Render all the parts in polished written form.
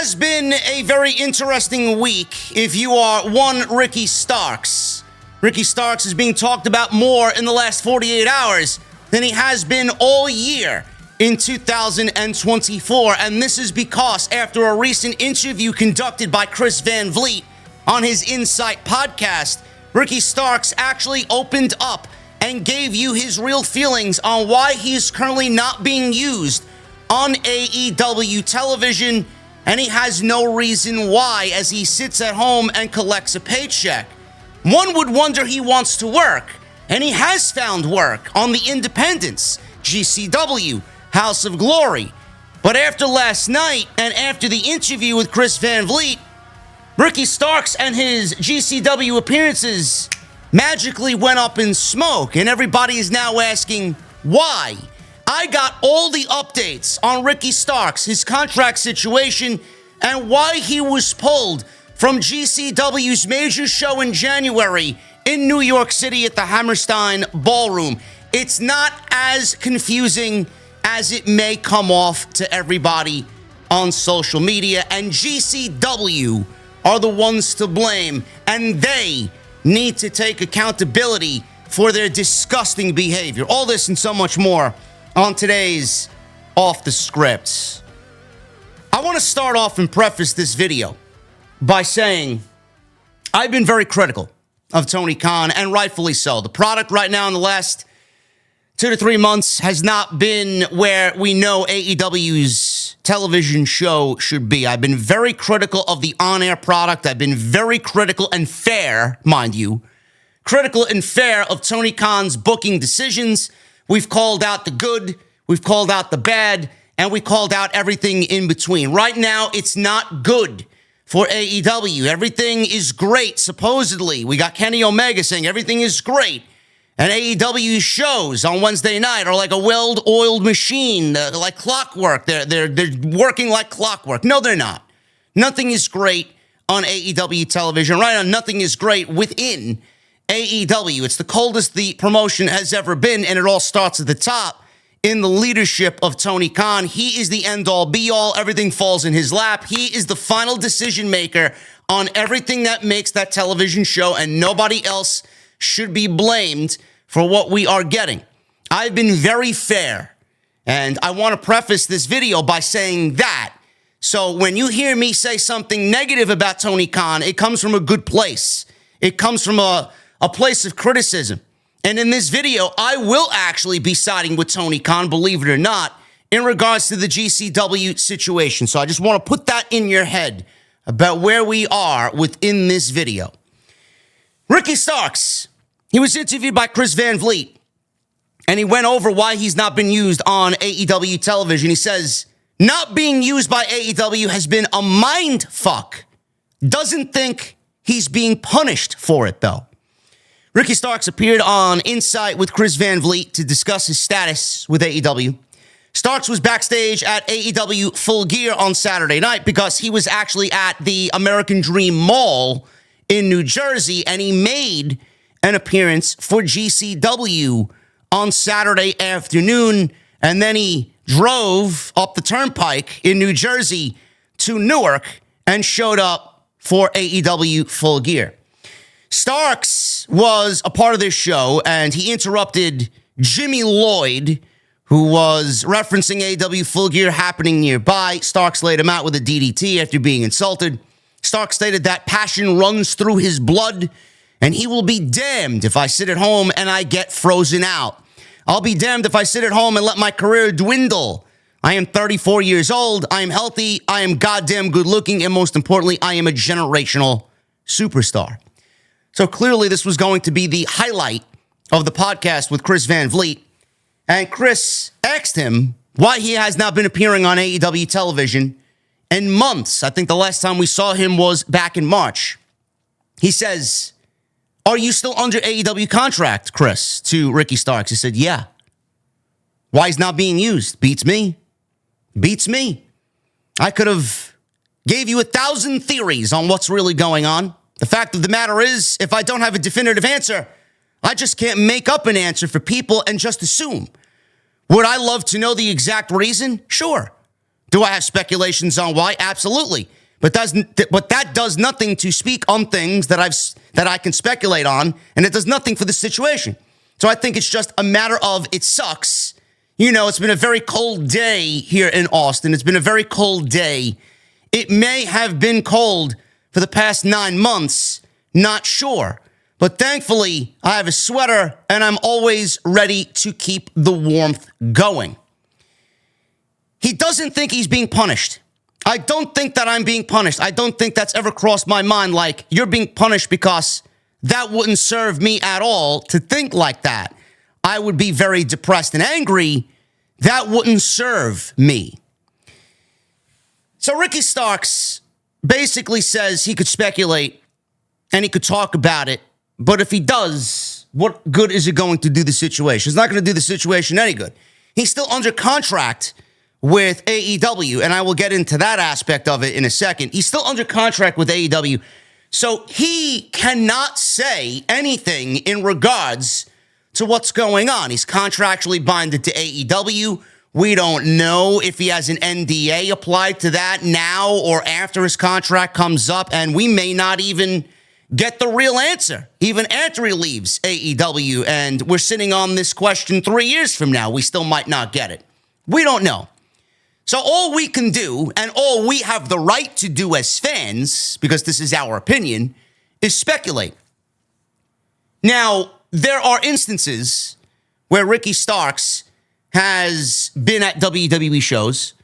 has been a very interesting week if you are one Ricky Starks. Ricky Starks is being talked about more in the last 48 hours than he has been all year in 2024. And this is because after a recent interview conducted by Chris Van Vliet on his Insight podcast, Ricky Starks actually opened up and gave you his real feelings on why he is currently not being used on AEW television, and he has no reason why as he sits at home and collects a paycheck. One would wonder he wants to work, and he has found work on the independents, GCW, House of Glory. But after last night and after the interview with Chris Van Vliet, Ricky Starks and his GCW appearances magically went up in smoke, and everybody is now asking why. I got all the updates on Ricky Starks, his contract situation, and why he was pulled from GCW's major show in January in New York City at the Hammerstein Ballroom. It's not as confusing as it may come off to everybody on social media, and GCW are the ones to blame, and they need to take accountability for their disgusting behavior. All this and so much more on today's Off the Script. I want to start off and preface this video by saying I've been very critical of Tony Khan, and rightfully so. The product right now in the last 2 to 3 months has not been where we know AEW's television show should be. I've been very critical of the on-air product. I've been very critical and fair, mind you, critical and fair of Tony Khan's booking decisions. We've called out the good, we've called out the bad, and we called out everything in between. Right now, it's not good for AEW. Everything is great, supposedly. We got Kenny Omega saying everything is great. And AEW's shows on Wednesday night are like a well-oiled machine, like clockwork. They're working like clockwork. No, they're not. Nothing is great on AEW television. Right now, nothing is great within AEW. It's the coldest the promotion has ever been, and it all starts at the top in the leadership of Tony Khan. He is the end-all, be-all. Everything falls in his lap. He is the final decision maker on everything that makes that television show, and nobody else should be blamed for what we are getting. I've been very fair, and I want to preface this video by saying that. So when you hear me say something negative about Tony Khan, it comes from a good place. It comes from a place of criticism. And in this video, I will actually be siding with Tony Khan, believe it or not, in regards to the GCW situation. So I just want to put that in your head about where we are within this video. Ricky Starks, he was interviewed by Chris Van Vliet, and he went over why he's not been used on AEW television. He says, not being used by AEW has been a mind fuck. Doesn't think he's being punished for it, though. Ricky Starks appeared on Insight with Chris Van Vliet to discuss his status with AEW. Starks was backstage at AEW Full Gear on Saturday night because he was actually at the American Dream Mall in New Jersey, and he made an appearance for GCW on Saturday afternoon, and then he drove up the turnpike in New Jersey to Newark and showed up for AEW Full Gear. Starks was a part of this show, and he interrupted Jimmy Lloyd, who was referencing AEW Full Gear happening nearby. Starks laid him out with a DDT after being insulted. Starks stated that passion runs through his blood, and he will be damned if I sit at home and I get frozen out. I'll be damned if I sit at home and let my career dwindle. I am 34 years old. I am healthy. I am goddamn good looking. And most importantly, I am a generational superstar. So clearly this was going to be the highlight of the podcast with Chris Van Vliet. And Chris asked him why he has not been appearing on AEW television in months. I think the last time we saw him was back in March. He says, are you still under AEW contract, Chris, to Ricky Starks? He said, yeah. Why he's not being used? Beats me. Beats me. I could have gave you 1,000 theories on what's really going on. The fact of the matter is, if I don't have a definitive answer, I just can't make up an answer for people and just assume. Would I love to know the exact reason? Sure. Do I have speculations on why? Absolutely. But that does nothing to speak on things that I can speculate on, and it does nothing for the situation. So I think it's just a matter of it sucks. It's been a very cold day here in Austin. It's been a very cold day. It may have been cold for the past 9 months, not sure. But thankfully, I have a sweater, and I'm always ready to keep the warmth going. He doesn't think he's being punished. I don't think that I'm being punished. I don't think that's ever crossed my mind like, you're being punished, because that wouldn't serve me at all to think like that. I would be very depressed and angry. That wouldn't serve me. So Ricky Starks basically says he could speculate and he could talk about it, but if he does, what good is it going to do the situation? It's not going to do the situation any good. He's still under contract with AEW, and I will get into that aspect of it in a second. He's still under contract with AEW, so he cannot say anything in regards to what's going on. He's contractually binded to AEW. We don't know if he has an NDA applied to that now or after his contract comes up, and we may not even get the real answer, even after he leaves AEW, and we're sitting on this question 3 years from now. We still might not get it. We don't know. So all we can do, and all we have the right to do as fans, because this is our opinion, is speculate. Now, there are instances where Ricky Starks has been at WWE shows.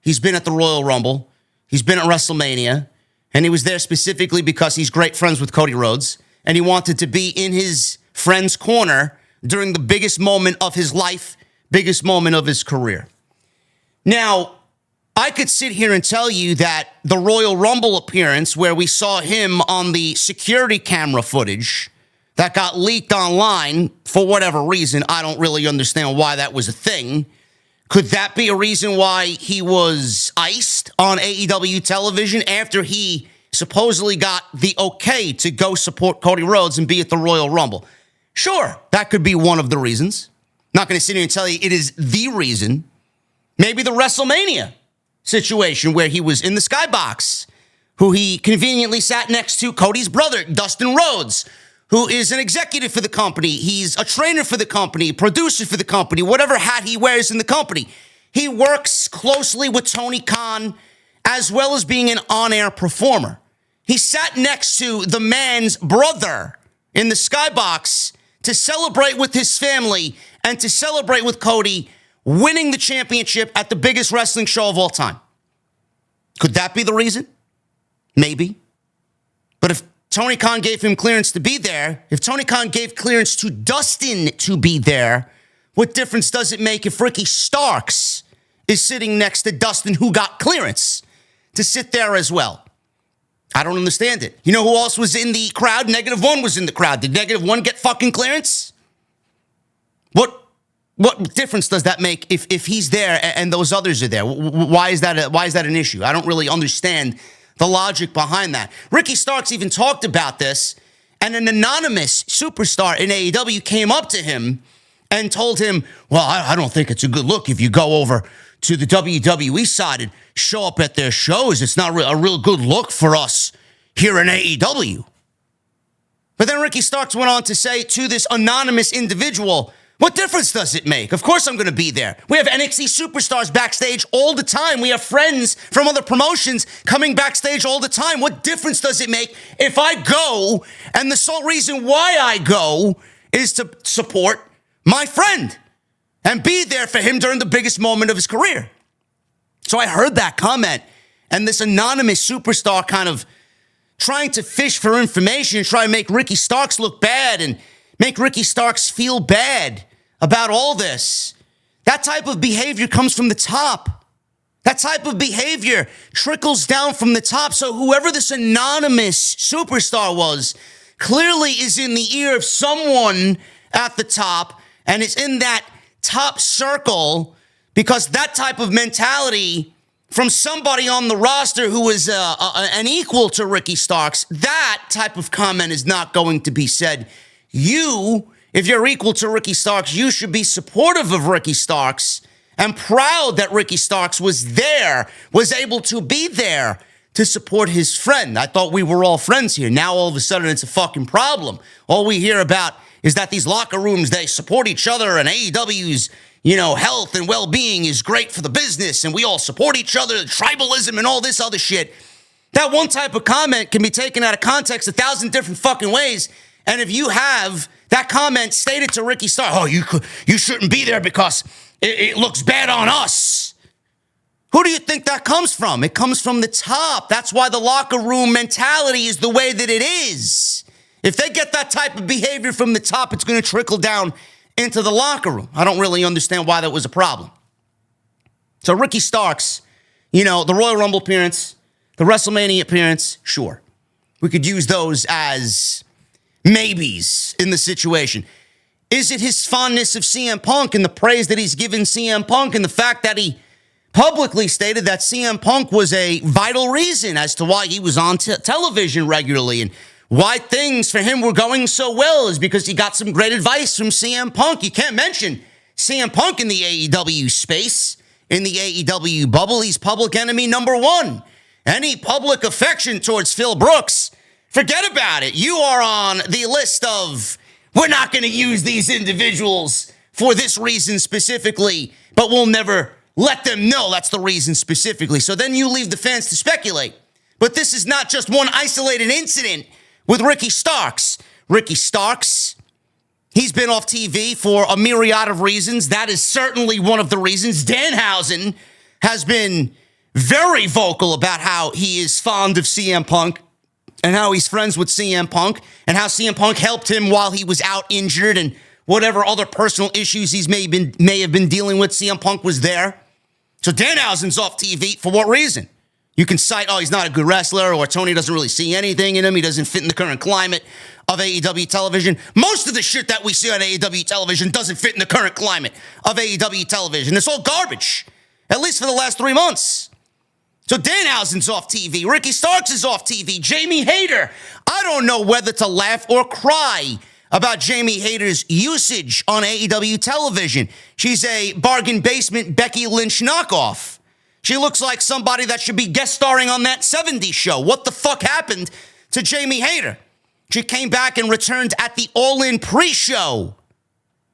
He's been at the Royal Rumble. He's been at WrestleMania. And he was there specifically because he's great friends with Cody Rhodes. And he wanted to be in his friend's corner during the biggest moment of his life, biggest moment of his career. Now, I could sit here and tell you that the Royal Rumble appearance where we saw him on the security camera footage that got leaked online for whatever reason, I don't really understand why that was a thing. Could that be a reason why he was iced on AEW television after he supposedly got the okay to go support Cody Rhodes and be at the Royal Rumble? Sure, that could be one of the reasons. Not going to sit here and tell you it is the reason. Maybe the WrestleMania situation where he was in the skybox, who he conveniently sat next to Cody's brother, Dustin Rhodes, who is an executive for the company. He's a trainer for the company, producer for the company, whatever hat he wears in the company. He works closely with Tony Khan, as well as being an on-air performer. He sat next to the man's brother in the skybox to celebrate with his family and to celebrate with Cody winning the championship at the biggest wrestling show of all time. Could that be the reason? Maybe. But if Tony Khan gave him clearance to be there, if Tony Khan gave clearance to Dustin to be there, what difference does it make if Ricky Starks is sitting next to Dustin, who got clearance to sit there as well? I don't understand it. You know who else was in the crowd? -1 was in the crowd. Did -1 get fucking clearance? What difference does that make if he's there and those others are there? Why is that an issue? I don't really understand the logic behind that. Ricky Starks even talked about this, and an anonymous superstar in AEW came up to him and told him, well, I don't think it's a good look if you go over to the WWE side and show up at their shows. It's not a real good look for us here in AEW. But then Ricky Starks went on to say to this anonymous individual, what difference does it make? Of course I'm going to be there. We have NXT superstars backstage all the time. We have friends from other promotions coming backstage all the time. What difference does it make if I go and the sole reason why I go is to support my friend and be there for him during the biggest moment of his career? So I heard that comment, and this anonymous superstar kind of trying to fish for information, try to make Ricky Starks look bad and make Ricky Starks feel bad about all this. That type of behavior comes from the top. That type of behavior trickles down from the top. So whoever this anonymous superstar was clearly is in the ear of someone at the top, and it's in that top circle, because that type of mentality from somebody on the roster who is an equal to Ricky Starks, that type of comment is not going to be said. You, if you're equal to Ricky Starks, you should be supportive of Ricky Starks and proud that Ricky Starks was there, was able to be there to support his friend. I thought we were all friends here. Now all of a sudden it's a fucking problem. All we hear about is that these locker rooms, they support each other, and AEW's, health and well-being is great for the business, and we all support each other, tribalism and all this other shit. That one type of comment can be taken out of context 1,000 different fucking ways. And if you have that comment stated to Ricky Starks, you shouldn't be there because it looks bad on us. Who do you think that comes from? It comes from the top. That's why the locker room mentality is the way that it is. If they get that type of behavior from the top, it's going to trickle down into the locker room. I don't really understand why that was a problem. So Ricky Starks, the Royal Rumble appearance, the WrestleMania appearance, sure. We could use those as maybes in the situation. Is it his fondness of CM Punk and the praise that he's given CM Punk and the fact that he publicly stated that CM Punk was a vital reason as to why he was on television regularly, and why things for him were going so well is because he got some great advice from CM Punk. You can't mention CM Punk in the AEW space, in the AEW bubble. He's public enemy number one. Any public affection towards Phil Brooks, forget about it. You are on the list of, we're not going to use these individuals for this reason specifically, but we'll never let them know that's the reason specifically. So then you leave the fans to speculate. But this is not just one isolated incident with Ricky Starks. Ricky Starks, he's been off TV for a myriad of reasons. That is certainly one of the reasons. Danhausen has been very vocal about how he is fond of CM Punk and how he's friends with CM Punk and how CM Punk helped him while he was out injured and whatever other personal issues he's may have been dealing with. CM Punk was there. So Danhausen's off TV for what reason? You can cite, he's not a good wrestler, or Tony doesn't really see anything in him. He doesn't fit in the current climate of AEW television. Most of the shit that we see on AEW television doesn't fit in the current climate of AEW television. It's all garbage, at least for the last 3 months. So Danhausen's off TV. Ricky Starks is off TV. Jamie Hayter. I don't know whether to laugh or cry about Jamie Hayter's usage on AEW television. She's a bargain basement Becky Lynch knockoff. She looks like somebody that should be guest starring on that 70s show. What the fuck happened to Jamie Hayter? She came back and returned at the All In pre-show.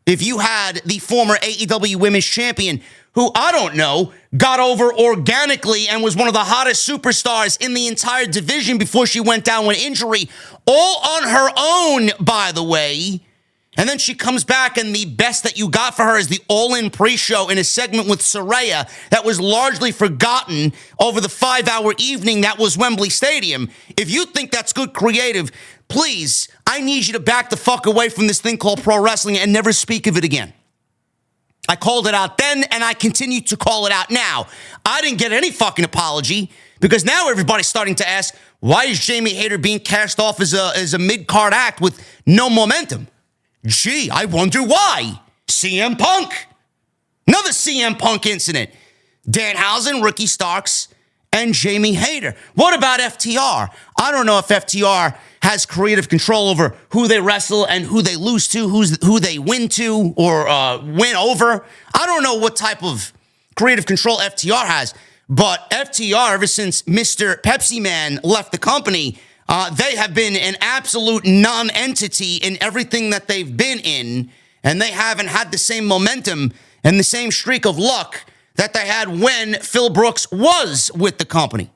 If you had the former AEW Women's Champion, who, I don't know, got over organically and was one of the hottest superstars in the entire division before she went down with injury, all on her own, by the way. And then she comes back, and the best that you got for her is the All-In pre-show in a segment with Saraya that was largely forgotten over the 5-hour evening that was Wembley Stadium. If you think that's good creative, please, I need you to back the fuck away from this thing called pro wrestling and never speak of it again. I called it out then, and I continue to call it out now. I didn't get any fucking apology because now everybody's starting to ask, why is Jamie Hayter being cast off as a mid-card act with no momentum? Gee, I wonder why. CM Punk. Another CM Punk incident. Danhausen, Ricky Starks, and Jamie Hayter. What about FTR? I don't know if FTR has creative control over who they wrestle and who they lose to, who they win to or win over. I don't know what type of creative control FTR has, but FTR, ever since Mr. Pepsi Man left the company, they have been an absolute non-entity in everything that they've been in, and they haven't had the same momentum and the same streak of luck that they had when Phil Brooks was with the company.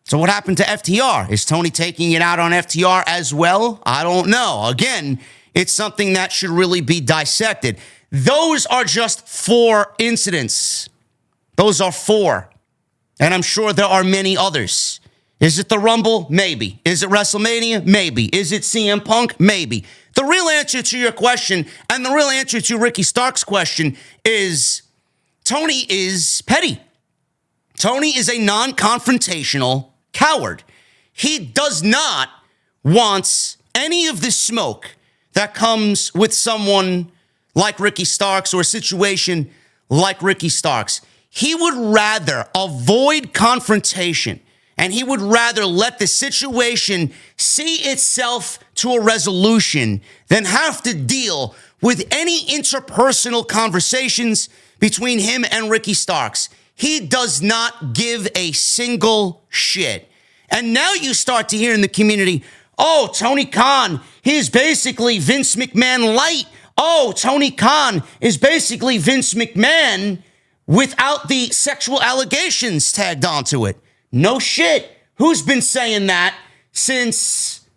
So what happened to FTR? Is Tony taking it out on FTR as well? I don't know. Again, it's something that should really be dissected. Those are just 4 incidents. Those are 4. And I'm sure there are many others. Is it the Rumble? Maybe. Is it WrestleMania? Maybe. Is it CM Punk? Maybe. The real answer to your question and the real answer to Ricky Starks' question is Tony is petty. Tony is a non-confrontational coward. He does not want any of the smoke that comes with someone like Ricky Starks or a situation like Ricky Starks. He would rather avoid confrontation, and he would rather let the situation see itself to a resolution than have to deal with any interpersonal conversations between him and Ricky Starks. He does not give a single shit. And now you start to hear in the community, oh, Tony Khan, he's basically Vince McMahon light. Oh, Tony Khan is basically Vince McMahon without the sexual allegations tagged onto it. No shit. Who's been saying that since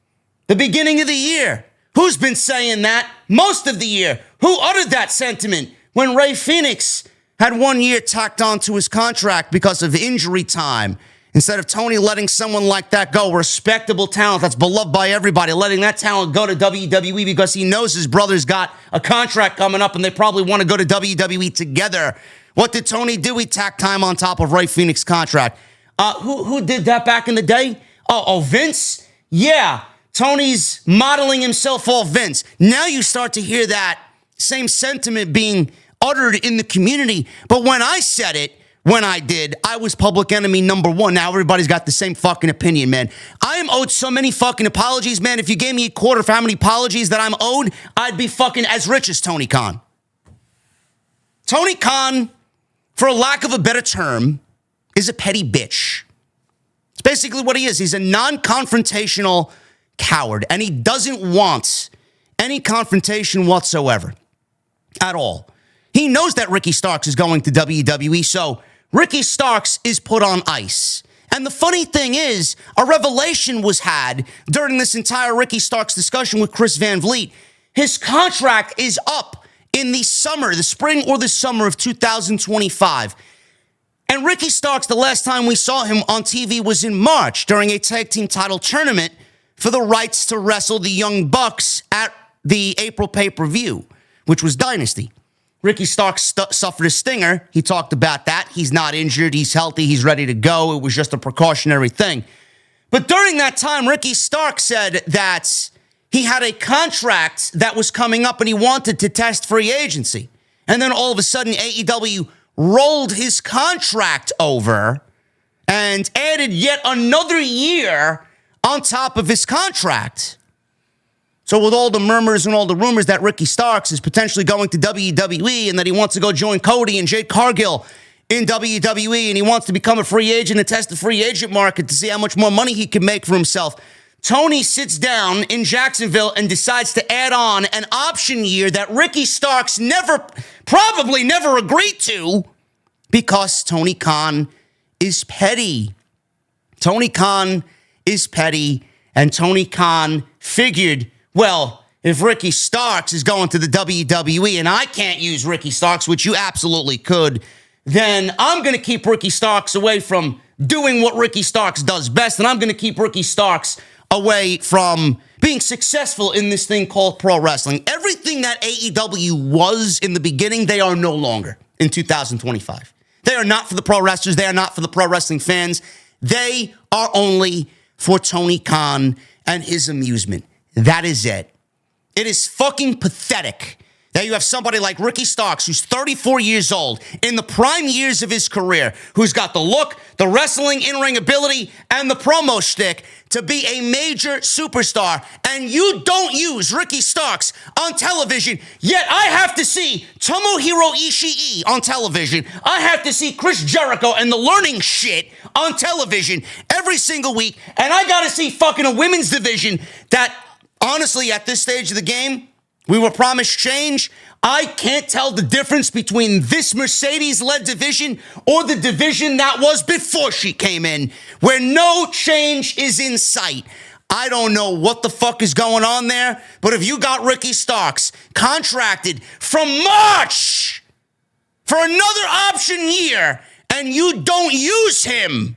the beginning of the year? Who's been saying that most of the year? Who uttered that sentiment when Ray Phoenix had 1 year tacked onto his contract because of injury time? Instead of Tony letting someone like that go, respectable talent that's beloved by everybody, letting that talent go to WWE because he knows his brother's got a contract coming up and they probably want to go to WWE together. What did Tony do? He tacked time on top of Ray Phoenix's contract. Who did that back in the day? Oh, Vince? Yeah, Tony's modeling himself off Vince. Now you start to hear that same sentiment being uttered in the community. But when I said it, when I did, I was public enemy number one. Now everybody's got the same fucking opinion, man. I am owed so many fucking apologies, man. If you gave me a quarter for how many apologies that I'm owed, I'd be fucking as rich as Tony Khan. Tony Khan, for a lack of a better term, is a petty bitch. It's basically what he is. He's a non-confrontational coward, and he doesn't want any confrontation whatsoever at all. He knows that Ricky Starks is going to WWE, so Ricky Starks is put on ice. And the funny thing is, a revelation was had during this entire Ricky Starks discussion with Chris Van Vliet. His contract is up in the spring or the summer of 2025. And Ricky Starks, the last time we saw him on TV was in March during a tag team title tournament for the rights to wrestle the Young Bucks at the April pay-per-view, which was Dynasty. Ricky Starks suffered a stinger. He talked about that. He's not injured. He's healthy. He's ready to go. It was just a precautionary thing. But during that time, Ricky Starks said that he had a contract that was coming up and he wanted to test free agency. And then all of a sudden, AEW rolled his contract over and added yet another year on top of his contract. So with all the murmurs and all the rumors that Ricky Starks is potentially going to WWE and that he wants to go join Cody and Jade Cargill in WWE and he wants to become a free agent and test the free agent market to see how much more money he can make for himself, Tony sits down in Jacksonville and decides to add on an option year that Ricky Starks probably never agreed to because Tony Khan is petty. Tony Khan is petty, and Tony Khan figured, well, if Ricky Starks is going to the WWE and I can't use Ricky Starks, which you absolutely could, then I'm going to keep Ricky Starks away from doing what Ricky Starks does best, and I'm going to keep Ricky Starks away from being successful in this thing called pro wrestling. Everything that AEW was in the beginning, they are no longer in 2025. They are not for the pro wrestlers. They are not for the pro wrestling fans. They are only for Tony Khan and his amusement. That is it. It is fucking pathetic that you have somebody like Ricky Starks, who's 34 years old, in the prime years of his career, who's got the look, the wrestling in-ring ability, and the promo shtick to be a major superstar, and you don't use Ricky Starks on television, yet I have to see Tomohiro Ishii on television. I have to see Chris Jericho and the learning shit on television every single week, and I gotta see fucking a women's division that, honestly, at this stage of the game, we were promised change. I can't tell the difference between this Mercedes-led division or the division that was before she came in, where no change is in sight. I don't know what the fuck is going on there, but if you got Ricky Starks contracted from March for another option year and you don't use him,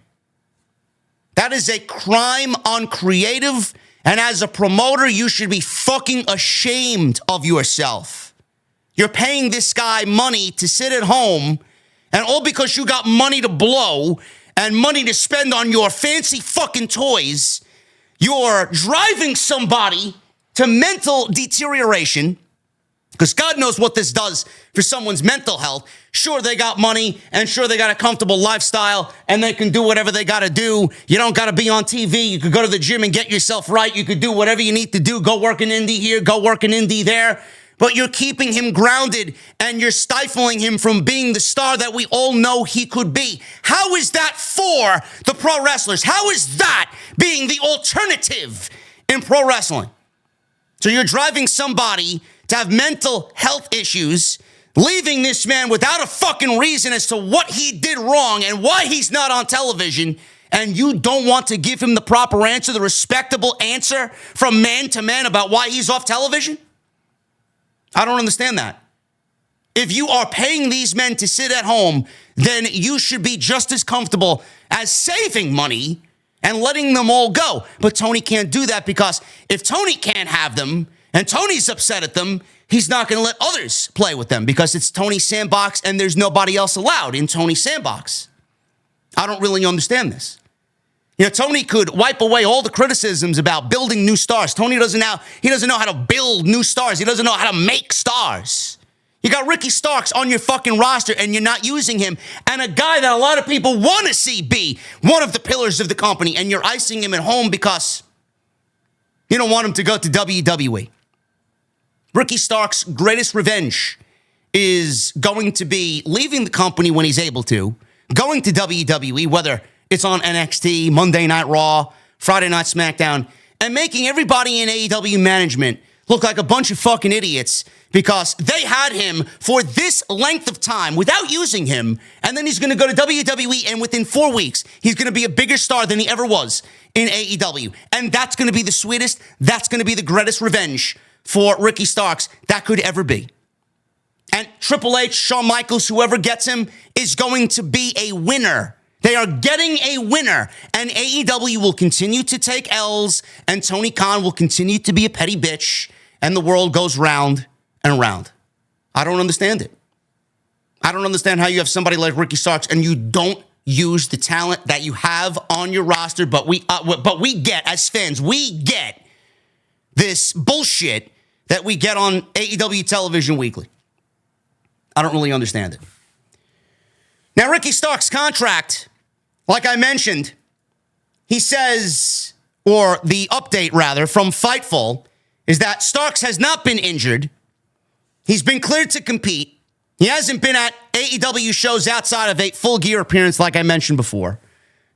that is a crime on creative. And as a promoter, you should be fucking ashamed of yourself. You're paying this guy money to sit at home, and all because you got money to blow and money to spend on your fancy fucking toys, you're driving somebody to mental deterioration, because God knows what this does for someone's mental health. Sure, they got money, and sure, they got a comfortable lifestyle, and they can do whatever they got to do. You don't got to be on TV. You could go to the gym and get yourself right. You could do whatever you need to do. Go work an indie here, go work an indie there. but you're keeping him grounded and you're stifling him from being the star that we all know he could be. How is that for the pro wrestlers? How is that being the alternative in pro wrestling? So you're driving somebody to have mental health issues, leaving this man without a fucking reason as to what he did wrong and why he's not on television, and you don't want to give him the proper answer, the respectable answer from man to man about why he's off television? I don't understand that. If you are paying these men to sit at home, then you should be just as comfortable as saving money and letting them all go. But Tony can't do that, because if Tony can't have them and Tony's upset at them, he's not going to let others play with them, because it's Tony's sandbox and there's nobody else allowed in Tony's sandbox. I don't really understand this. You know, Tony could wipe away all the criticisms about building new stars. Tony doesn't know how to build new stars. He doesn't know how to make stars. You got Ricky Starks on your fucking roster and you're not using him, and a guy that a lot of people want to see be one of the pillars of the company, and you're icing him at home because you don't want him to go to WWE. Ricky Starks' greatest revenge is going to be leaving the company when he's able to, going to WWE, whether it's on NXT, Monday Night Raw, Friday Night SmackDown, and making everybody in AEW management look like a bunch of fucking idiots because they had him for this length of time without using him, and then he's going to go to WWE, and within 4 weeks, he's going to be a bigger star than he ever was in AEW. And that's going to be the sweetest, that's going to be the greatest revenge for Ricky Starks that could ever be. And Triple H, Shawn Michaels, whoever gets him, is going to be a winner. They are getting a winner, and AEW will continue to take L's, and Tony Khan will continue to be a petty bitch, and the world goes round and round. I don't understand it. I don't understand how you have somebody like Ricky Starks and you don't use the talent that you have on your roster, but we get, as fans, we get this bullshit that we get on AEW television weekly. I don't really understand it. Now, Ricky Starks' contract, like I mentioned, he says, or the update rather, from Fightful, is that Starks has not been injured. He's been cleared to compete. He hasn't been at AEW shows outside of a full gear appearance, like I mentioned before.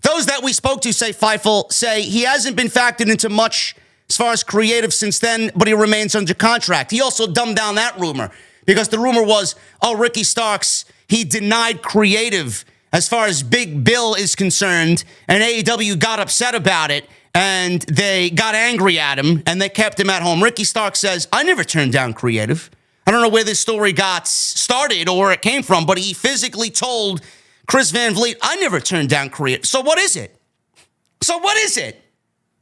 Those that we spoke to, say Fightful, say he hasn't been factored into much as far as creative since then, but he remains under contract. He also dumbed down that rumor, because the rumor was, oh, Ricky Starks, he denied creative as far as Big Bill is concerned, and AEW got upset about it, and they got angry at him, and they kept him at home. Ricky Starks says, I never turned down creative. I don't know where this story got started or where it came from, but he physically told Chris Van Vliet, I never turned down creative. So what is it?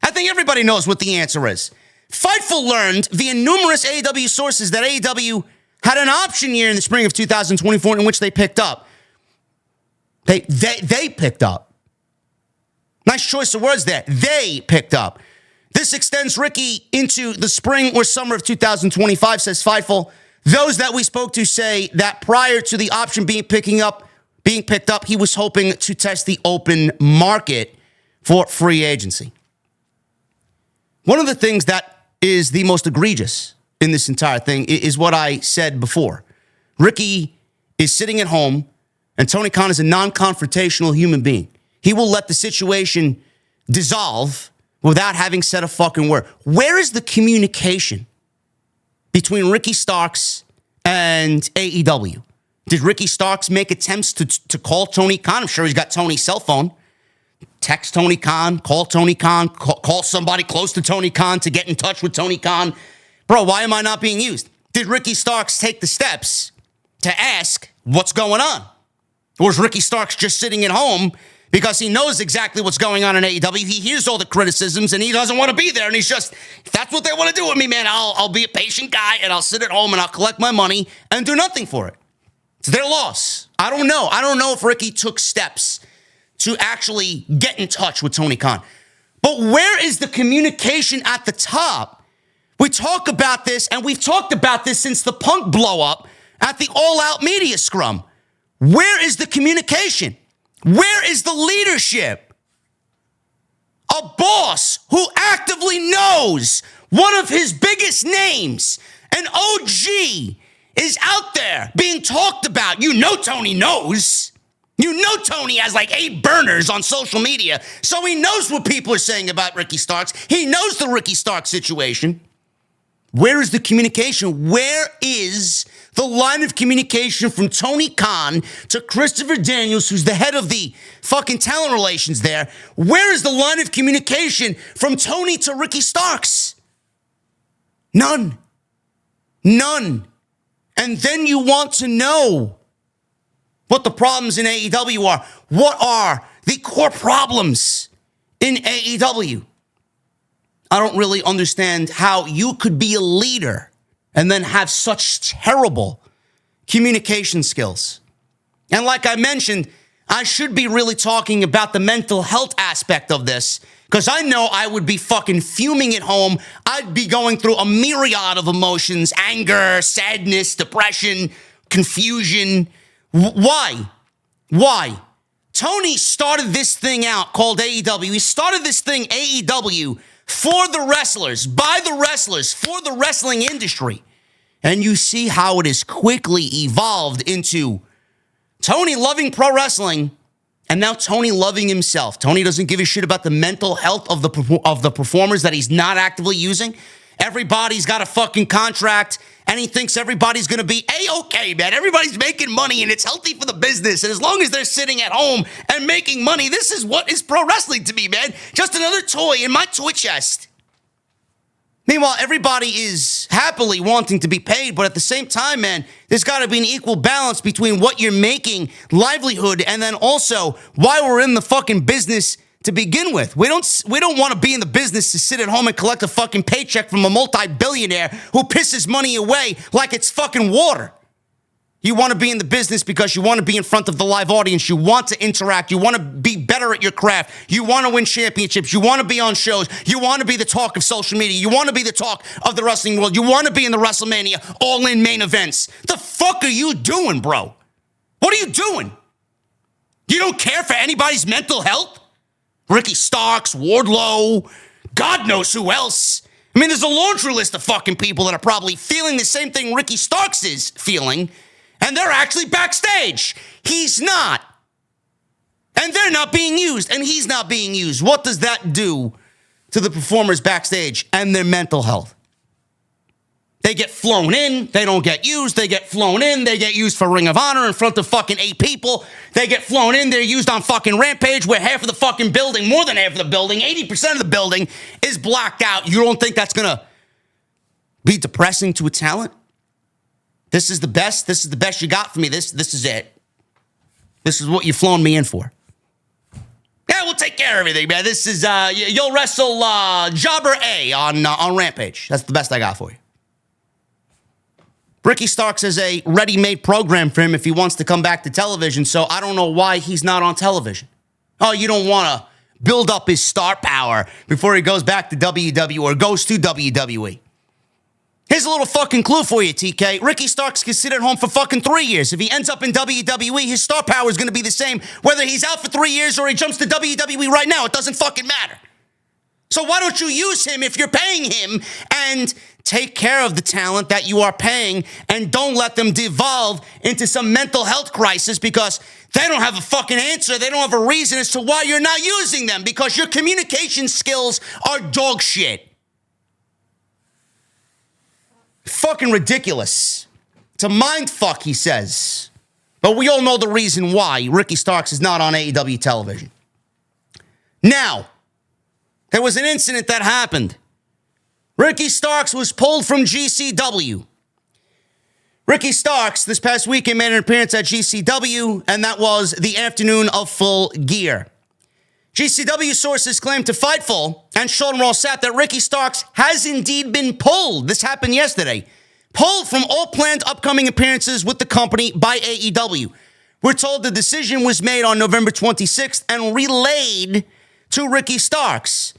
I think everybody knows what the answer is. Fightful learned via numerous AEW sources that AEW had an option year in the spring of 2024 in which they picked up. They picked up. Nice choice of words there. They picked up. This extends Ricky into the spring or summer of 2025, says Fightful. Those that we spoke to say that prior to the option being picked up, he was hoping to test the open market for free agency. One of the things that is the most egregious in this entire thing is what I said before. Ricky is sitting at home, and Tony Khan is a non-confrontational human being. He will let the situation dissolve without having said a fucking word. Where is the communication between Ricky Starks and AEW? Did Ricky Starks make attempts to call Tony Khan? I'm sure he's got Tony's cell phone. Text Tony Khan, call Tony Khan, call somebody close to Tony Khan to get in touch with Tony Khan. Bro, why am I not being used? Did Ricky Starks take the steps to ask what's going on? Or is Ricky Starks just sitting at home because he knows exactly what's going on in AEW? He hears all the criticisms and he doesn't want to be there. And he's just, if that's what they want to do with me, man, I'll be a patient guy and I'll sit at home and I'll collect my money and do nothing for it. It's their loss. I don't know. I don't know if Ricky took steps to actually get in touch with Tony Khan. But where is the communication at the top? We talk about this, and we've talked about this since the Punk blow-up at the All Out Media Scrum. Where is the communication? Where is the leadership? A boss who actively knows one of his biggest names An OG is out there being talked about. You know Tony knows. You know Tony has like 8 burners on social media, so he knows what people are saying about Ricky Starks. He knows the Ricky Starks situation. Where is the communication? Where is the line of communication from Tony Khan to Christopher Daniels, who's the head of the fucking talent relations there? Where is the line of communication from Tony to Ricky Starks? None. None. And then you want to know what the problems in AEW are. What are the core problems in AEW? I don't really understand how you could be a leader and then have such terrible communication skills. And like I mentioned, I should be really talking about the mental health aspect of this, because I know I would be fucking fuming at home. I'd be going through a myriad of emotions: anger, sadness, depression, confusion. Why? Why? Tony started this thing out called AEW. He started this thing, AEW, for the wrestlers, by the wrestlers, for the wrestling industry. And you see how it has quickly evolved into Tony loving pro wrestling, and now Tony loving himself. Tony doesn't give a shit about the mental health of the performers that he's not actively using. Everybody's got a fucking contract, and he thinks everybody's going to be A-okay, man. Everybody's making money, and it's healthy for the business. And as long as they're sitting at home and making money, this is what is pro wrestling to me, man. Just another toy in my toy chest. Meanwhile, everybody is happily wanting to be paid, but at the same time, man, there's got to be an equal balance between what you're making, livelihood, and then also why we're in the fucking business to begin with. We don't want to be in the business to sit at home and collect a fucking paycheck from a multi-billionaire who pisses money away like it's fucking water. You want to be in the business because you want to be in front of the live audience. You want to interact. You want to be better at your craft. You want to win championships. You want to be on shows. You want to be the talk of social media. You want to be the talk of the wrestling world. You want to be in the WrestleMania all-in main events. The fuck are you doing, bro? What are you doing? You don't care for anybody's mental health? Ricky Starks, Wardlow, God knows who else. I mean, there's a laundry list of fucking people that are probably feeling the same thing Ricky Starks is feeling, and they're actually backstage. He's not. And they're not being used, and he's not being used. What does that do to the performers backstage and their mental health? They get flown in, they don't get used. They get flown in, they get used for Ring of Honor in front of fucking 8 people. They get flown in, they're used on fucking Rampage where half of the fucking building, more than half of the building, 80% of the building is blocked out. You don't think that's gonna be depressing to a talent? This is the best you got for me. This is it. This is what you've flown me in for. Yeah, we'll take care of everything, man. This is, you'll wrestle Jobber A on Rampage. That's the best I got for you. Ricky Starks has a ready-made program for him if he wants to come back to television, so I don't know why he's not on television. Oh, you don't want to build up his star power before he goes back to WWE or goes to WWE. Here's a little fucking clue for you, TK. Ricky Starks can sit at home for fucking 3 years. If he ends up in WWE, his star power is going to be the same whether he's out for 3 years or he jumps to WWE right now. It doesn't fucking matter. So why don't you use him if you're paying him and take care of the talent that you are paying and don't let them devolve into some mental health crisis because they don't have a fucking answer. They don't have a reason as to why you're not using them because your communication skills are dog shit. Fucking ridiculous. It's a mind fuck, he says. But we all know the reason why Ricky Starks is not on AEW television. Now, there was an incident that happened. Ricky Starks was pulled from GCW. Ricky Starks this past weekend made an appearance at GCW, and that was the afternoon of Full Gear. GCW sources claim to Fightful and Sean Rossap that Ricky Starks has indeed been pulled. This happened yesterday. Pulled from all planned upcoming appearances with the company by AEW. We're told the decision was made on November 26th and relayed to Ricky Starks.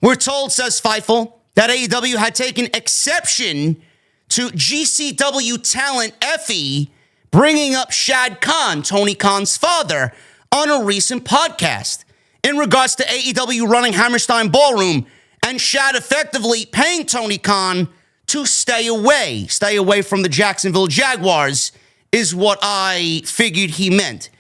We're told, says Fightful, that AEW had taken exception to GCW talent Effie bringing up Shad Khan, Tony Khan's father, on a recent podcast in regards to AEW running Hammerstein Ballroom and Shad effectively paying Tony Khan to stay away. Stay away from the Jacksonville Jaguars is what I figured he meant.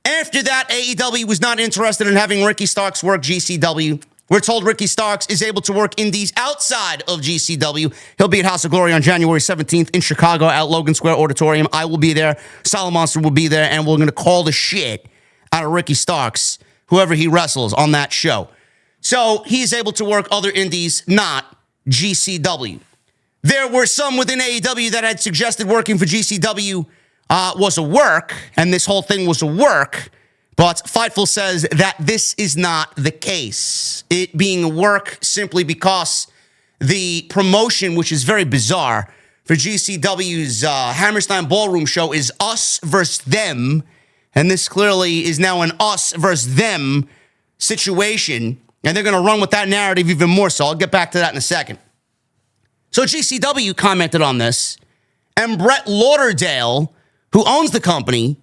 After that, AEW was not interested in having Ricky Starks work GCW. We're told Ricky Starks is able to work indies outside of GCW. He'll be at House of Glory on January 17th in Chicago at Logan Square Auditorium. I will be there. Solid Monster will be there, and we're going to call the shit out of Ricky Starks, whoever he wrestles on that show. So he's able to work other indies, not GCW. There were some within AEW that had suggested working for GCW was a work, and this whole thing was a work, but Fightful says that this is not the case. It being a work simply because the promotion, which is very bizarre, for GCW's Hammerstein Ballroom show is us versus them, and this clearly is now an us versus them situation, and they're going to run with that narrative even more so. I'll get back to that in a second. So GCW commented on this, and Brett Lauderdale, who owns the company,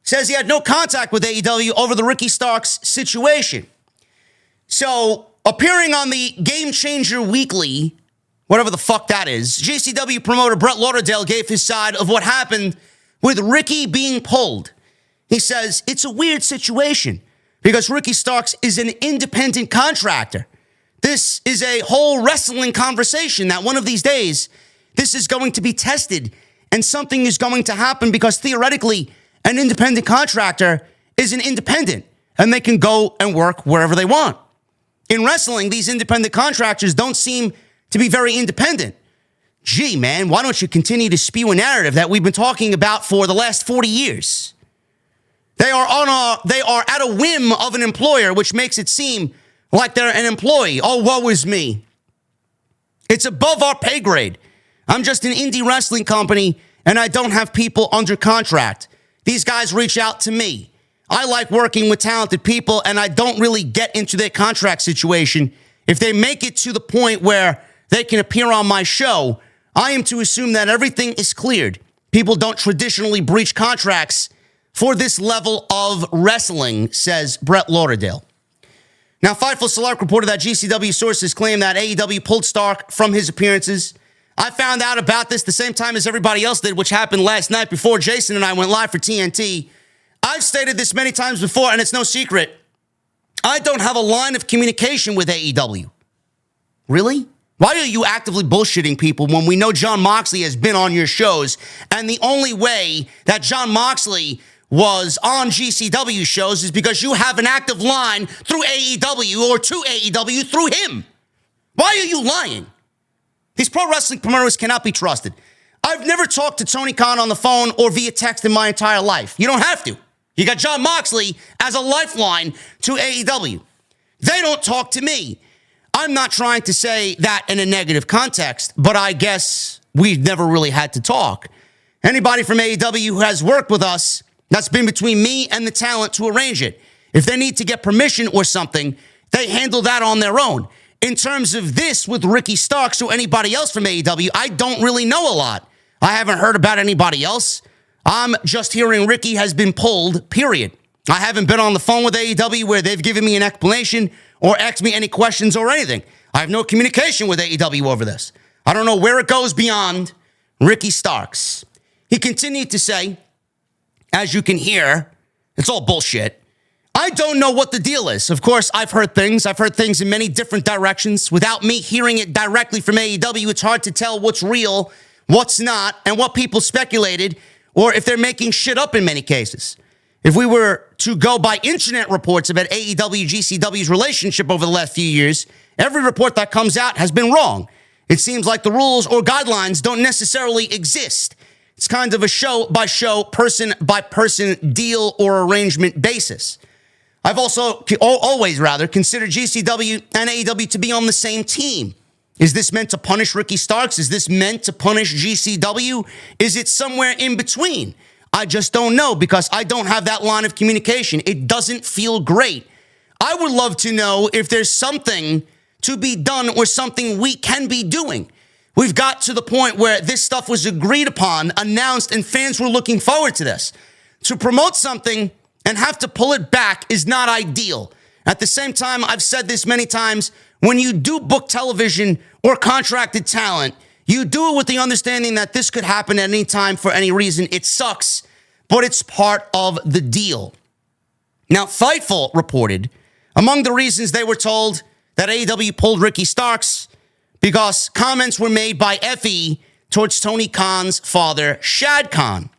says he had no contact with AEW over the Ricky Starks situation. So, appearing on the Game Changer Weekly, whatever the fuck that is, GCW promoter Brett Lauderdale gave his side of what happened with Ricky being pulled. He says, it's a weird situation because Ricky Starks is an independent contractor. This is a whole wrestling conversation that one of these days, this is going to be tested and something is going to happen because theoretically, an independent contractor is an independent and they can go and work wherever they want. In wrestling, these independent contractors don't seem to be very independent. Gee, man, why don't you continue to spew a narrative that we've been talking about for the last 40 years? They are at a whim of an employer, which makes it seem like they're an employee. Oh, woe is me. It's above our pay grade. I'm just an indie wrestling company, and I don't have people under contract. These guys reach out to me. I like working with talented people, and I don't really get into their contract situation. If they make it to the point where they can appear on my show, I am to assume that everything is cleared. People don't traditionally breach contracts for this level of wrestling, says Brett Lauderdale. Now, Fightful Select reported that GCW sources claim that AEW pulled Stark from his appearances. I found out about this the same time as everybody else did, which happened last night before Jason and I went live for TNT. I've stated this many times before, and it's no secret. I don't have a line of communication with AEW. Really? Why are you actively bullshitting people when we know Jon Moxley has been on your shows, and the only way that Jon Moxley was on GCW shows is because you have an active line through AEW or to AEW through him? Why are you lying? These pro wrestling promoters cannot be trusted. I've never talked to Tony Khan on the phone or via text in my entire life. You don't have to. You got Jon Moxley as a lifeline to AEW. They don't talk to me. I'm not trying to say that in a negative context, but I guess we've never really had to talk. Anybody from AEW who has worked with us, that's been between me and the talent to arrange it. If they need to get permission or something, they handle that on their own. In terms of this with Ricky Starks or anybody else from AEW, I don't really know a lot. I haven't heard about anybody else. I'm just hearing Ricky has been pulled, period. I haven't been on the phone with AEW where they've given me an explanation or asked me any questions or anything. I have no communication with AEW over this. I don't know where it goes beyond Ricky Starks. He continued to say, as you can hear, it's all bullshit. I don't know what the deal is. Of course, I've heard things. I've heard things in many different directions. Without me hearing it directly from AEW, it's hard to tell what's real, what's not, and what people speculated, or if they're making shit up in many cases. If we were to go by internet reports about AEW GCW's relationship over the last few years, every report that comes out has been wrong. It seems like the rules or guidelines don't necessarily exist. It's kind of a show-by-show, person-by-person deal or arrangement basis. I've also always considered GCW and AEW to be on the same team. Is this meant to punish Ricky Starks? Is this meant to punish GCW? Is it somewhere in between? I just don't know because I don't have that line of communication. It doesn't feel great. I would love to know if there's something to be done or something we can be doing. We've got to the point where this stuff was agreed upon, announced, and fans were looking forward to this. To promote something and have to pull it back is not ideal. At the same time, I've said this many times, when you do book television or contracted talent, You do it with the understanding that this could happen at any time for any reason. It sucks, but it's part of the deal. Now, Fightful reported, among the reasons they were told that AEW pulled Ricky Starks, because comments were made by Effie towards Tony Khan's father, Shad Khan.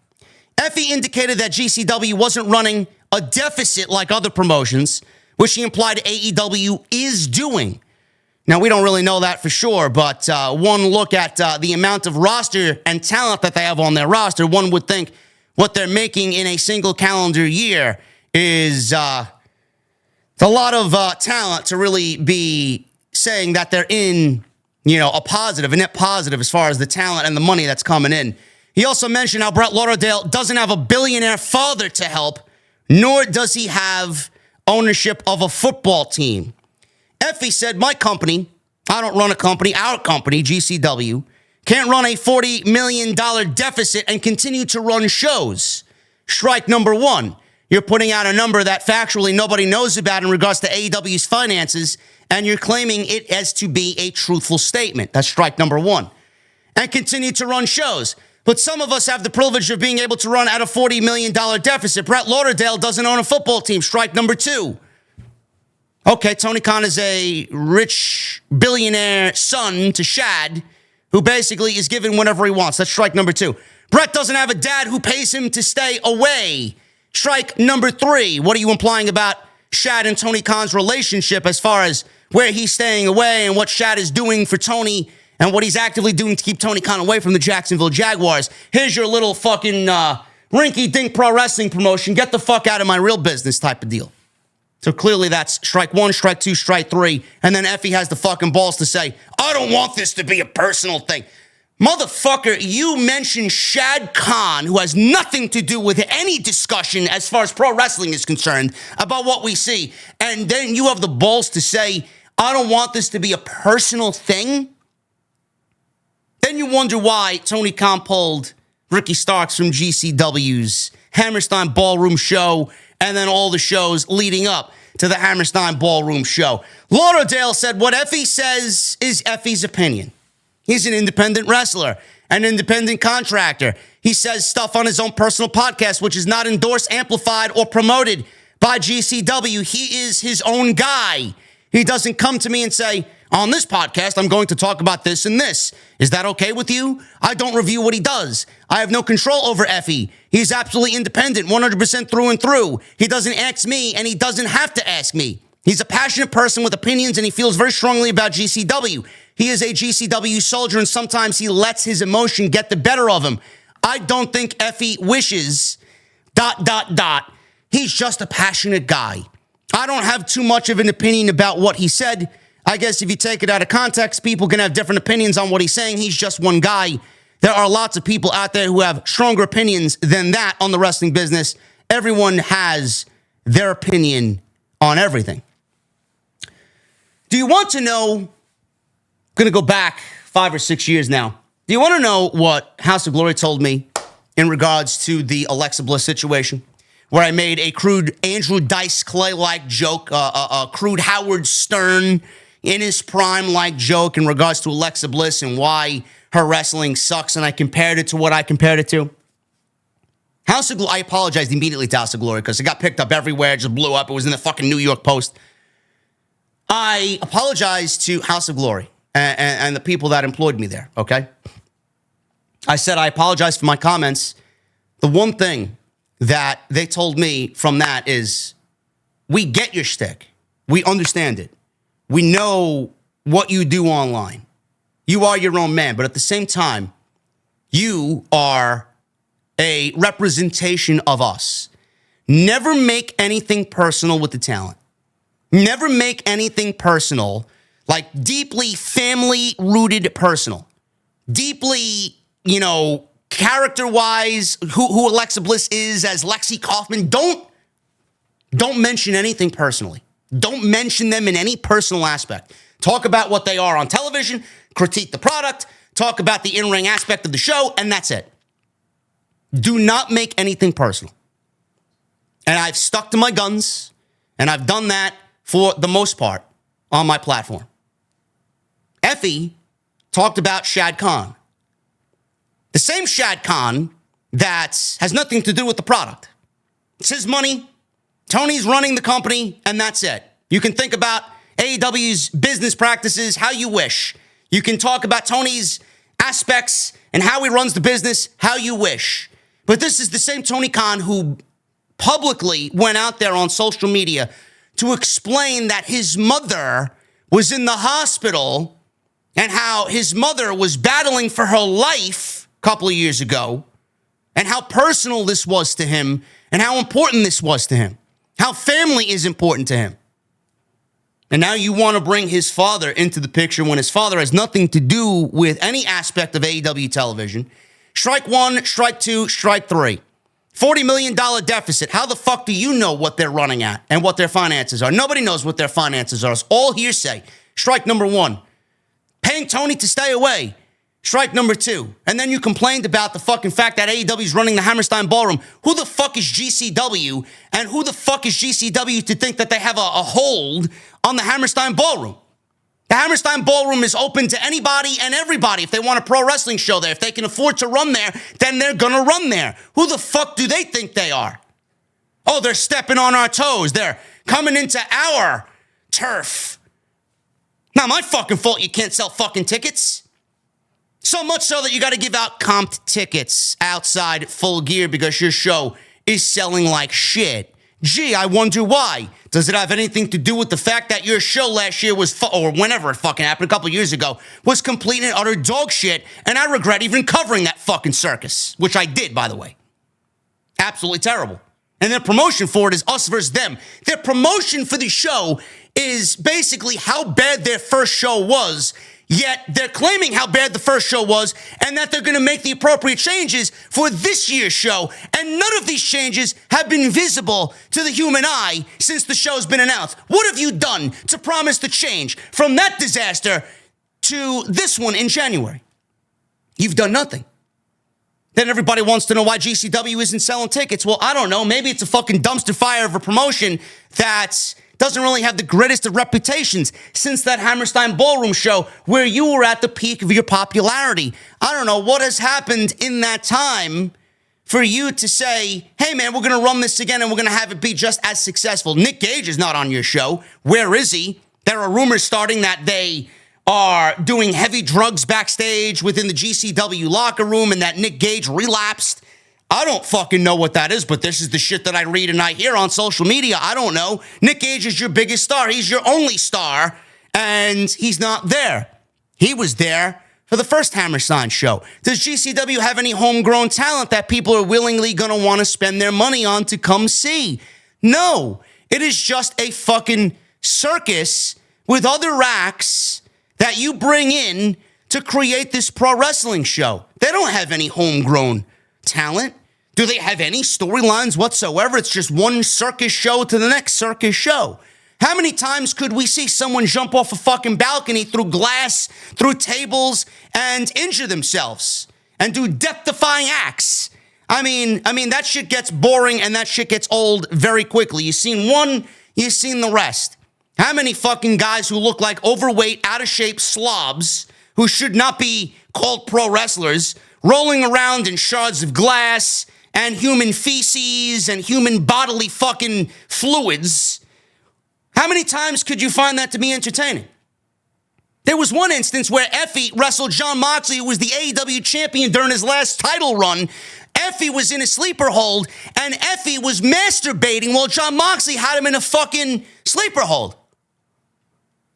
Effie indicated that GCW wasn't running a deficit like other promotions, which he implied AEW is doing. Now, we don't really know that for sure, but one look at the amount of roster and talent that they have on their roster, one would think what they're making in a single calendar year is a lot of talent to really be saying that they're in, a net positive as far as the talent and the money that's coming in. He also mentioned how Brett Lauderdale doesn't have a billionaire father to help, nor does he have ownership of a football team. Effie said, my company, I don't run a company, our company, GCW, can't run a $40 million deficit and continue to run shows. Strike number one. You're putting out a number that factually nobody knows about in regards to AEW's finances, and you're claiming it as to be a truthful statement. That's strike number one. And continue to run shows. But some of us have the privilege of being able to run at a $40 million deficit. Brett Lauderdale doesn't own a football team. Strike number two. Okay, Tony Khan is a rich billionaire son to Shad, who basically is given whatever he wants. That's strike number two. Brett doesn't have a dad who pays him to stay away. Strike number three. What are you implying about Shad and Tony Khan's relationship as far as where he's staying away and what Shad is doing for Tony and what he's actively doing to keep Tony Khan away from the Jacksonville Jaguars? Here's your little fucking rinky-dink pro wrestling promotion. Get the fuck out of my real business type of deal. So clearly that's strike one, strike two, strike three. And then Effie has the fucking balls to say, I don't want this to be a personal thing. Motherfucker, you mentioned Shad Khan, who has nothing to do with any discussion as far as pro wrestling is concerned about what we see. And then you have the balls to say, I don't want this to be a personal thing. Then you wonder why Tony Khan pulled Ricky Starks from GCW's Hammerstein Ballroom show and then all the shows leading up to the Hammerstein Ballroom show. Lauderdale said what Effie says is Effie's opinion. He's an independent wrestler, an independent contractor. He says stuff on his own personal podcast, which is not endorsed, amplified, or promoted by GCW. He is his own guy. He doesn't come to me and say, on this podcast, I'm going to talk about this and this. Is that okay with you? I don't review what he does. I have no control over Effie. He's absolutely independent, 100% through and through. He doesn't ask me, and he doesn't have to ask me. He's a passionate person with opinions, and he feels very strongly about GCW. He is a GCW soldier, and sometimes he lets his emotion get the better of him. I don't think Effie wishes ... He's just a passionate guy. I don't have too much of an opinion about what he said. I guess if you take it out of context, people can have different opinions on what he's saying. He's just one guy. There are lots of people out there who have stronger opinions than that on the wrestling business. Everyone has their opinion on everything. Do you want to know, I'm going to go back 5 or 6 years now. Do you want to know what House of Glory told me in regards to the Alexa Bliss situation? Where I made a crude Andrew Dice Clay-like joke, a crude Howard Stern in his prime-like joke in regards to Alexa Bliss and why her wrestling sucks, and I compared it to what I compared it to. House of Glory, I apologized immediately to House of Glory because it got picked up everywhere, it just blew up, it was in the fucking New York Post. I apologized to House of Glory and the people that employed me there, okay? I said I apologize for my comments. The one thing that they told me from that is, we get your shtick. We understand it. We know what you do online. You are your own man, but at the same time, you are a representation of us. Never make anything personal with the talent. Never make anything personal, like deeply family-rooted personal. Deeply, character-wise, who Alexa Bliss is as Lexi Kaufman. Don't mention anything personally. Don't mention them in any personal aspect. Talk about what they are on television, critique the product, talk about the in-ring aspect of the show, and that's it. Do not make anything personal. And I've stuck to my guns, and I've done that for the most part on my platform. Effie talked about Shad Khan. The same Shad Khan that has nothing to do with the product. It's his money. Tony's running the company, and that's it. You can think about AEW's business practices how you wish. You can talk about Tony's aspects and how he runs the business how you wish. But this is the same Tony Khan who publicly went out there on social media to explain that his mother was in the hospital and how his mother was battling for her life a couple of years ago, and how personal this was to him and how important this was to him, how family is important to him. And now you want to bring his father into the picture when his father has nothing to do with any aspect of AEW television. Strike one, strike two, strike three. $40 million deficit. How the fuck do you know what they're running at and what their finances are? Nobody knows what their finances are. It's all hearsay. Strike number one. Paying Tony to stay away. Strike number two. And then you complained about the fucking fact that AEW is running the Hammerstein Ballroom. Who the fuck is GCW? And who the fuck is GCW to think that they have a hold on the Hammerstein Ballroom? The Hammerstein Ballroom is open to anybody and everybody. If they want a pro wrestling show there, if they can afford to run there, then they're going to run there. Who the fuck do they think they are? Oh, they're stepping on our toes. They're coming into our turf. Not my fucking fault you can't sell fucking tickets. So much so that you got to give out comped tickets outside Full Gear because your show is selling like shit. Gee, I wonder why. Does it have anything to do with the fact that your show last year was, or whenever it fucking happened, a couple of years ago, was complete and utter dog shit, and I regret even covering that fucking circus, which I did, by the way. Absolutely terrible. And their promotion for it is us versus them. Their promotion for the show is basically how bad their first show was, yet they're claiming how bad the first show was and that they're going to make the appropriate changes for this year's show. And none of these changes have been visible to the human eye since the show's been announced. What have you done to promise the change from that disaster to this one in January? You've done nothing. Then everybody wants to know why GCW isn't selling tickets. Well, I don't know. Maybe it's a fucking dumpster fire of a promotion that doesn't really have the greatest of reputations since that Hammerstein Ballroom show where you were at the peak of your popularity. I don't know what has happened in that time for you to say, hey man, we're going to run this again and we're going to have it be just as successful. Nick Gage is not on your show. Where is he? There are rumors starting that they are doing heavy drugs backstage within the GCW locker room and that Nick Gage relapsed. I don't fucking know what that is, but this is the shit that I read and I hear on social media. I don't know. Nick Gage is your biggest star. He's your only star, and he's not there. He was there for the first Hammerstein show. Does GCW have any homegrown talent that people are willingly going to want to spend their money on to come see? No. It is just a fucking circus with other acts that you bring in to create this pro wrestling show. They don't have any homegrown talent. Do they have any storylines whatsoever? It's just one circus show to the next circus show. How many times could we see someone jump off a fucking balcony through glass, through tables, and injure themselves and do death-defying acts? I mean, that shit gets boring and that shit gets old very quickly. You've seen one, you've seen the rest. How many fucking guys who look like overweight, out-of-shape slobs who should not be called pro wrestlers rolling around in shards of glass and human feces and human bodily fucking fluids? How many times could you find that to be entertaining? There was one instance where Effie wrestled Jon Moxley, who was the AEW champion during his last title run. Effie was in a sleeper hold, and Effie was masturbating while Jon Moxley had him in a fucking sleeper hold.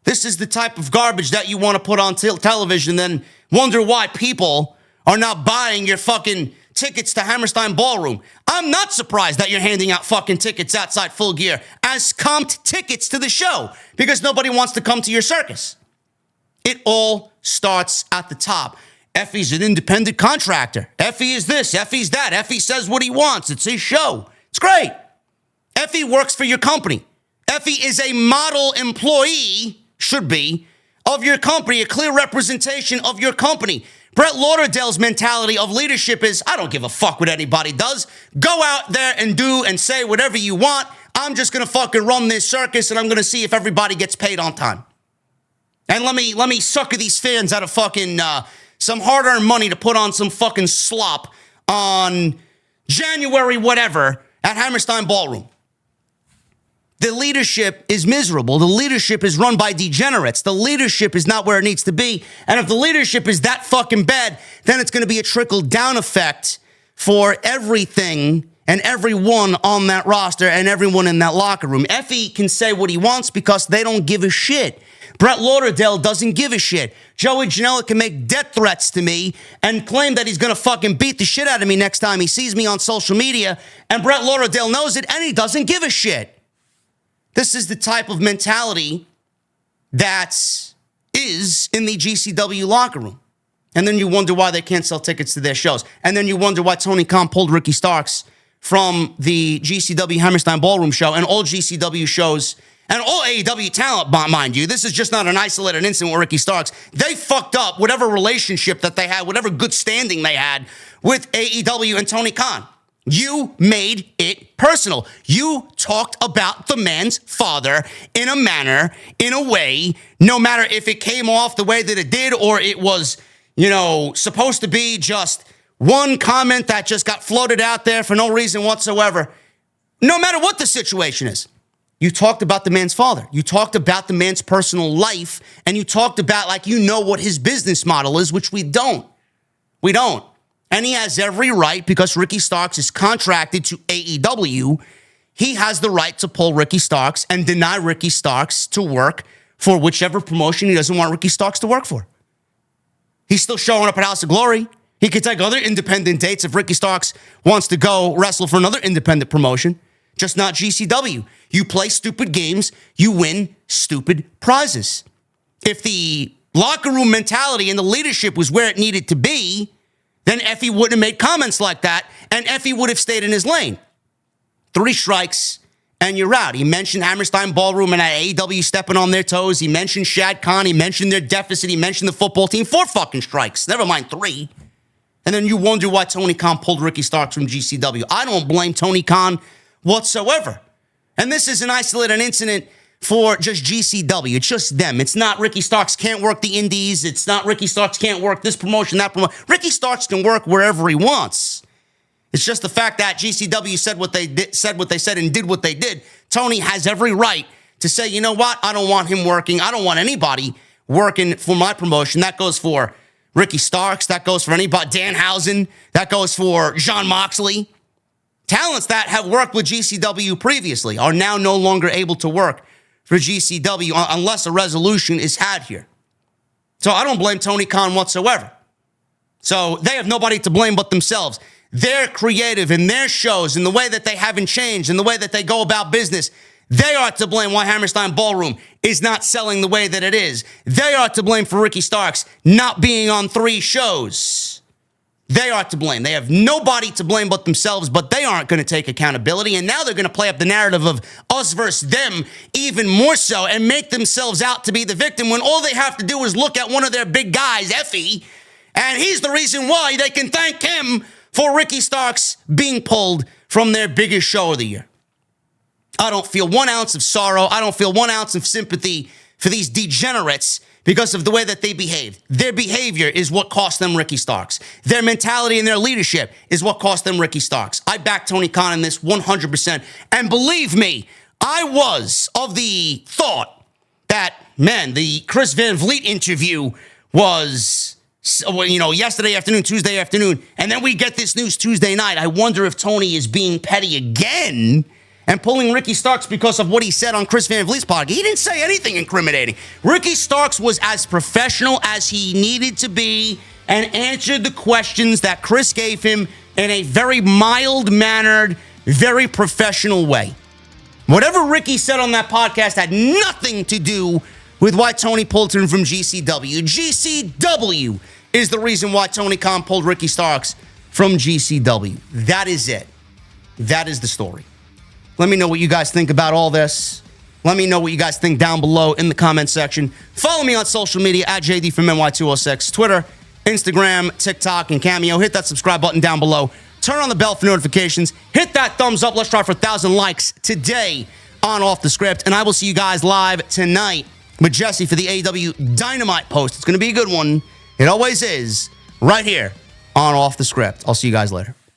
This is the type of garbage that you want to put on television, then wonder why people are not buying your fucking tickets to Hammerstein Ballroom. I'm not surprised that you're handing out fucking tickets outside Full Gear as comped tickets to the show because nobody wants to come to your circus. It all starts at the top. Effie's an independent contractor. Effie is this, Effie's that. Effie says what he wants. It's his show. It's great. Effie works for your company. Effie is a model employee, should be, of your company, a clear representation of your company. Brett Lauderdale's mentality of leadership is, I don't give a fuck what anybody does. Go out there and do and say whatever you want. I'm just going to fucking run this circus and I'm going to see if everybody gets paid on time. And let me sucker these fans out of fucking some hard-earned money to put on some fucking slop on January whatever at Hammerstein Ballroom. The leadership is miserable. The leadership is run by degenerates. The leadership is not where it needs to be. And if the leadership is that fucking bad, then it's going to be a trickle-down effect for everything and everyone on that roster and everyone in that locker room. Effie can say what he wants because they don't give a shit. Brett Lauderdale doesn't give a shit. Joey Janela can make death threats to me and claim that he's going to fucking beat the shit out of me next time he sees me on social media. And Brett Lauderdale knows it and he doesn't give a shit. This is the type of mentality that is in the GCW locker room. And then you wonder why they can't sell tickets to their shows. And then you wonder why Tony Khan pulled Ricky Starks from the GCW Hammerstein Ballroom show and all GCW shows and all AEW talent, mind you. This is just not an isolated incident with Ricky Starks. They fucked up whatever relationship that they had, whatever good standing they had with AEW and Tony Khan. You made it personal. You talked about the man's father in a manner, in a way, no matter if it came off the way that it did or it was, supposed to be just one comment that just got floated out there for no reason whatsoever. No matter what the situation is. You talked about the man's father. You talked about the man's personal life, and you talked about what his business model is, which we don't. We don't. And he has every right, because Ricky Starks is contracted to AEW, he has the right to pull Ricky Starks and deny Ricky Starks to work for whichever promotion he doesn't want Ricky Starks to work for. He's still showing up at House of Glory. He could take other independent dates if Ricky Starks wants to go wrestle for another independent promotion. Just not GCW. You play stupid games, you win stupid prizes. If the locker room mentality and the leadership was where it needed to be, then Effie wouldn't have made comments like that, and Effie would have stayed in his lane. 3 strikes, and you're out. He mentioned Hammerstein Ballroom and AEW stepping on their toes. He mentioned Shad Khan. He mentioned their deficit. He mentioned the football team. 4 fucking strikes. Never mind 3. And then you wonder why Tony Khan pulled Ricky Starks from GCW. I don't blame Tony Khan whatsoever. And this is an isolated incident for just GCW. It's just them. It's not Ricky Starks can't work the indies. It's not Ricky Starks can't work this promotion, that promotion. Ricky Starks can work wherever he wants. It's just the fact that GCW said what they said and did what they did. Tony has every right to say, you know what? I don't want him working. I don't want anybody working for my promotion. That goes for Ricky Starks. That goes for anybody. Danhausen. That goes for Jon Moxley. Talents that have worked with GCW previously are now no longer able to work for GCW unless a resolution is had here. So I don't blame Tony Khan whatsoever. So they have nobody to blame but themselves. They're creative in their shows, in the way that they haven't changed, in the way that they go about business. They are to blame why Hammerstein Ballroom is not selling the way that it is. They are to blame for Ricky Starks not being on 3 shows. They are to blame. They have nobody to blame but themselves, but they aren't going to take accountability. And now they're going to play up the narrative of us versus them even more so and make themselves out to be the victim when all they have to do is look at one of their big guys, Effie, and he's the reason why they can thank him for Ricky Starks being pulled from their biggest show of the year. I don't feel 1 ounce of sorrow. I don't feel 1 ounce of sympathy for these degenerates because of the way that they behave. Their behavior is what cost them Ricky Starks. Their mentality and their leadership is what cost them Ricky Starks. I back Tony Khan in this 100%. And believe me, I was of the thought that, man, the Chris Van Vliet interview was, yesterday afternoon, Tuesday afternoon, and then we get this news Tuesday night. I wonder if Tony is being petty again and pulling Ricky Starks because of what he said on Chris Van Vliet's podcast. He didn't say anything incriminating. Ricky Starks was as professional as he needed to be and answered the questions that Chris gave him in a very mild-mannered, very professional way. Whatever Ricky said on that podcast had nothing to do with why Tony pulled him from GCW. GCW is the reason why Tony Khan pulled Ricky Starks from GCW. That is it. That is the story. Let me know what you guys think about all this. Let me know what you guys think down below in the comment section. Follow me on social media at JD from NY206, Twitter, Instagram, TikTok, and Cameo. Hit that subscribe button down below. Turn on the bell for notifications. Hit that thumbs up. Let's try for 1,000 likes today on Off the Script. And I will see you guys live tonight with Jesse for the AEW Dynamite post. It's going to be a good one. It always is, right here on Off the Script. I'll see you guys later.